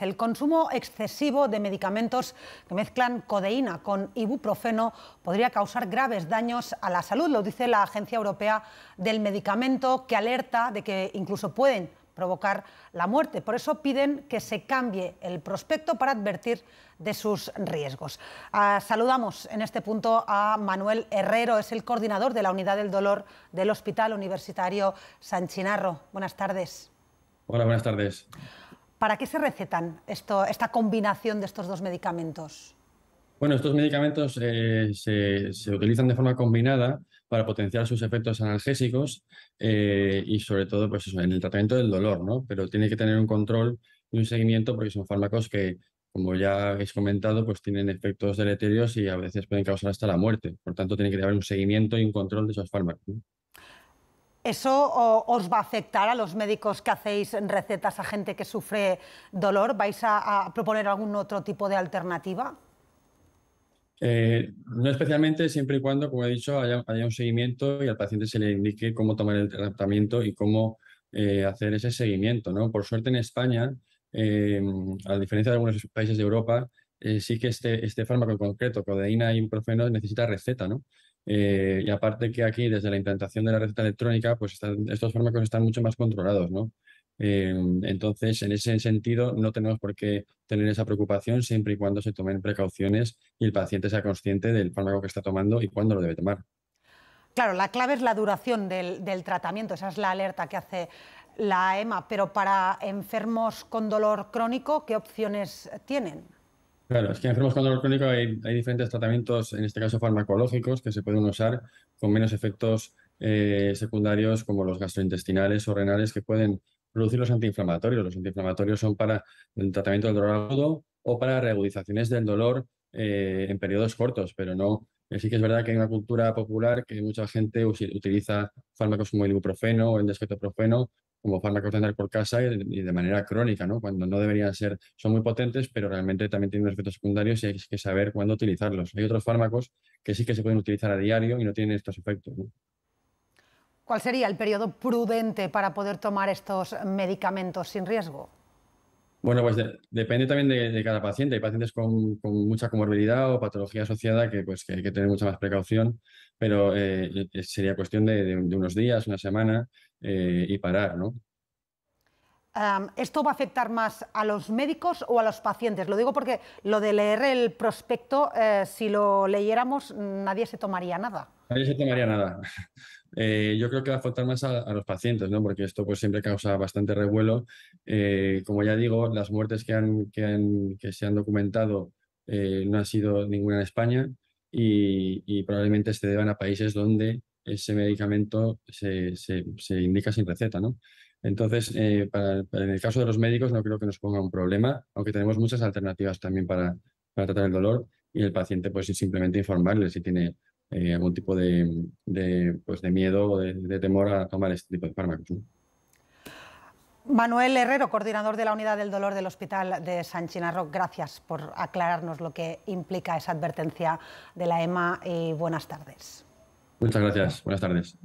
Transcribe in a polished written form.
El consumo excesivo de medicamentos que mezclan codeína con ibuprofeno podría causar graves daños a la salud, lo dice la Agencia Europea del Medicamento, que alerta de que incluso pueden provocar la muerte. Por eso piden que se cambie el prospecto para advertir de sus riesgos. Saludamos en este punto a Manuel Herrero, es el coordinador de la Unidad del Dolor del Hospital Universitario San Chinarro. Buenas tardes. Hola, buenas tardes. ¿Para qué se recetan esta combinación de estos dos medicamentos? Bueno, estos medicamentos se utilizan de forma combinada para potenciar sus efectos analgésicos y sobre todo pues eso, en el tratamiento del dolor, ¿no? Pero tiene que tener un control y un seguimiento porque son fármacos que, como ya habéis comentado, pues tienen efectos deleterios y a veces pueden causar hasta la muerte. Por tanto, tiene que haber un seguimiento y un control de esos fármacos, ¿no? ¿Eso os va a afectar a los médicos que hacéis recetas a gente que sufre dolor? ¿Vais a proponer algún otro tipo de alternativa? No especialmente, siempre y cuando, como he dicho, haya un seguimiento y al paciente se le indique cómo tomar el tratamiento y cómo hacer ese seguimiento, ¿no? Por suerte en España, a diferencia de algunos países de Europa, sí que este fármaco en concreto, codeína e ibuprofeno, necesita receta, ¿no? Y aparte que aquí, desde la implantación de la receta electrónica, pues estos fármacos están mucho más controlados, ¿no? Entonces, en ese sentido, no tenemos por qué tener esa preocupación siempre y cuando se tomen precauciones y el paciente sea consciente del fármaco que está tomando y cuándo lo debe tomar. Claro, la clave es la duración del tratamiento, esa es la alerta que hace la EMA, pero para enfermos con dolor crónico, ¿qué opciones tienen? Claro, es que en enfermos con dolor crónico hay diferentes tratamientos, en este caso farmacológicos, que se pueden usar con menos efectos secundarios como los gastrointestinales o renales que pueden producir los antiinflamatorios. Los antiinflamatorios son para el tratamiento del dolor agudo o para reagudizaciones del dolor en periodos cortos, pero no. Sí que es verdad que hay una cultura popular que mucha gente utiliza fármacos como el ibuprofeno o el desketoprofeno como fármacos de andar por casa y de manera crónica, ¿no? Cuando no deberían ser, son muy potentes, pero realmente también tienen unos efectos secundarios y hay que saber cuándo utilizarlos. Hay otros fármacos que sí que se pueden utilizar a diario y no tienen estos efectos, ¿no? ¿Cuál sería el periodo prudente para poder tomar estos medicamentos sin riesgo? Bueno, pues depende también de cada paciente. Hay pacientes con mucha comorbilidad o patología asociada que hay que tener mucha más precaución, pero sería cuestión de unos días, una semana y parar, ¿no? ¿Esto va a afectar más a los médicos o a los pacientes? Lo digo porque lo de leer el prospecto, si lo leyéramos, nadie se tomaría nada. Nadie se tomaría nada. Yo creo que va a afectar más a los pacientes, ¿no? Porque esto pues siempre causa bastante revuelo. Como ya digo, las muertes que se han documentado no ha sido ninguna en España y probablemente se deban a países donde ese medicamento se indica sin receta, ¿no? Entonces, en el caso de los médicos no creo que nos ponga un problema, aunque tenemos muchas alternativas también para tratar el dolor y el paciente pues simplemente informarle si tiene algún tipo pues de miedo o de temor a tomar este tipo de fármacos, ¿no? Manuel Herrero, coordinador de la Unidad del Dolor del Hospital de San Chinarro, gracias por aclararnos lo que implica esa advertencia de la EMA y buenas tardes. Muchas gracias. Buenas tardes.